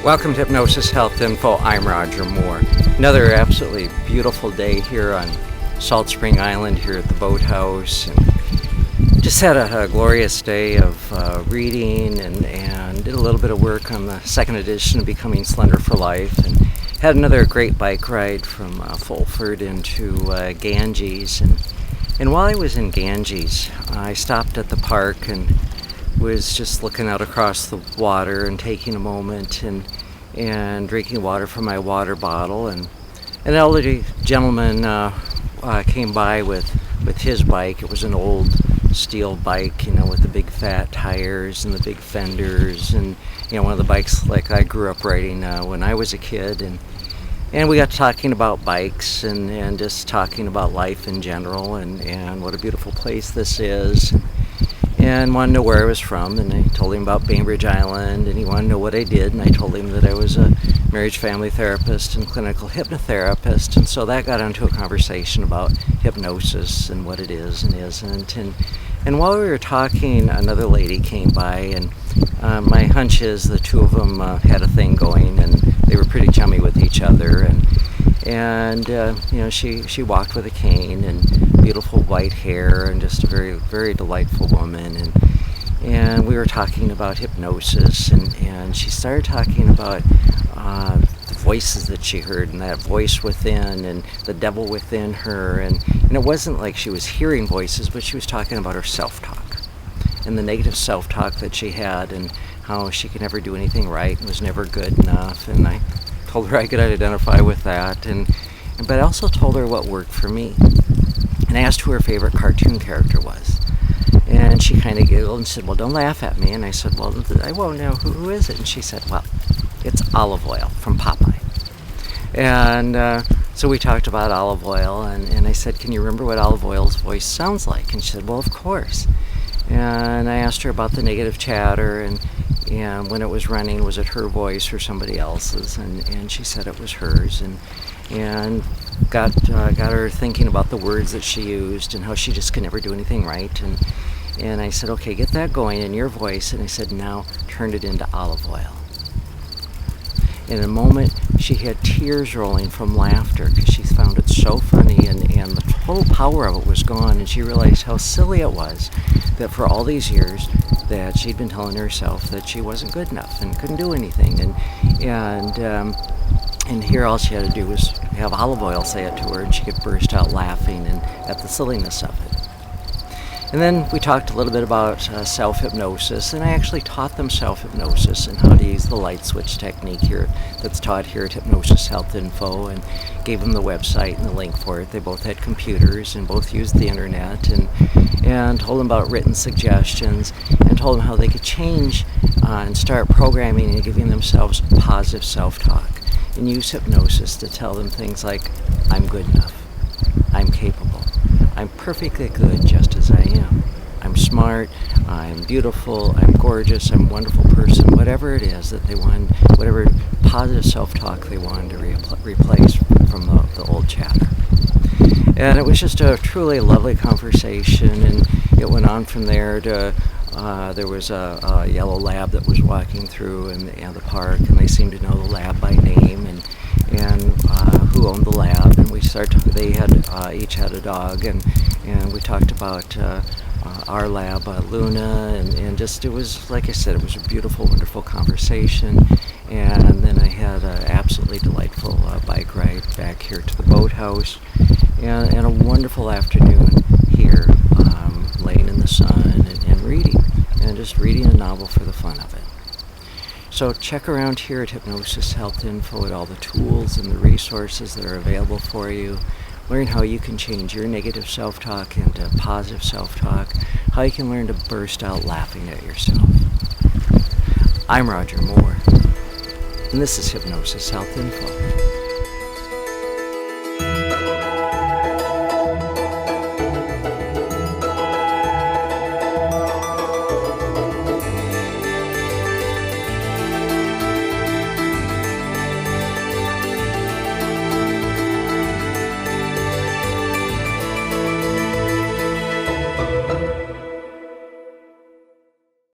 Welcome to Hypnosis Health Info. I'm Roger Moore. Another absolutely beautiful day here on Salt Spring Island here at the boathouse. And just had a glorious day of reading and did a little bit of work on the second edition of Becoming Slender for Life. And had another great bike ride from Fulford into Ganges. And while I was in Ganges, I stopped at the park and was just looking out across the water and taking a moment and drinking water from my water bottle. And an elderly gentleman came by with his bike. It was an old steel bike, with the big fat tires and the big fenders, and one of the bikes like I grew up riding when I was a kid. And we got talking about bikes and just talking about life in general and what a beautiful place this is. And wanted to know where I was from, and I told him about Bainbridge Island, and he wanted to know what I did, and I told him that I was a marriage family therapist and clinical hypnotherapist. And so that got into a conversation about hypnosis and what it is and isn't. And while we were talking, another lady came by, and my hunch is the two of them had a thing going, and they were pretty chummy with each other. And she walked with a cane and beautiful white hair and just a very, very delightful woman. And we were talking about hypnosis, and she started talking about the voices that she heard, and that voice within, and the devil within her. And it wasn't like she was hearing voices, but she was talking about her self-talk and the negative self-talk that she had, and how she could never do anything right and was never good enough. And I told her I could identify with that, but I also told her what worked for me. And I asked who her favorite cartoon character was. And she kind of giggled and said, "Well, don't laugh at me." And I said, "Well, I won't know. Who is it?" And she said, "Well, it's Olive Oil from Popeye." And so we talked about olive oil, and I said, "Can you remember what Olive Oil's voice sounds like?" And she said, "Well, of course." And I asked her about the negative chatter, and when it was running, was it her voice or somebody else's? And she said it was hers, and got her thinking about the words that she used and how she just could never do anything right. And I said, "Okay, get that going in your voice." And I said, "Now turn it into olive oil." In a moment, she had tears rolling from laughter because she found it so funny, and the total power of it was gone. And she realized how silly it was that for all these years that she'd been telling herself that she wasn't good enough and couldn't do anything. And here all she had to do was have olive oil say it to her, and she could burst out laughing and at the silliness of it. And then we talked a little bit about self-hypnosis, and I actually taught them self-hypnosis and how to use the light switch technique here that's taught here at Hypnosis Health Info, and gave them the website and the link for it. They both had computers and both used the internet, and told them about written suggestions, and told them how they could change and start programming and giving themselves positive self-talk, and use hypnosis to tell them things like, "I'm good enough, I'm capable, I'm perfectly good just as I am, I'm smart, I'm beautiful, I'm gorgeous, I'm a wonderful person," whatever it is that they want, whatever positive self-talk they wanted to replace from the old chatter. And it was just a truly lovely conversation, and it went on from there to there was a yellow lab that was walking through in the park, and they seemed to know the lab by name and who owned the lab. And they had each had a dog, and we talked about our lab, Luna, and just, it was, like I said, it was a beautiful, wonderful conversation. And then I had an absolutely delightful bike ride back here to the boathouse, and a wonderful afternoon here, laying in the sun and reading, and just reading a novel for the fun of it. So check around here at Hypnosis Health Info at all the tools and the resources that are available for you. Learn how you can change your negative self-talk into positive self-talk, how you can learn to burst out laughing at yourself. I'm Roger Moore, and this is Hypnosis Health Info.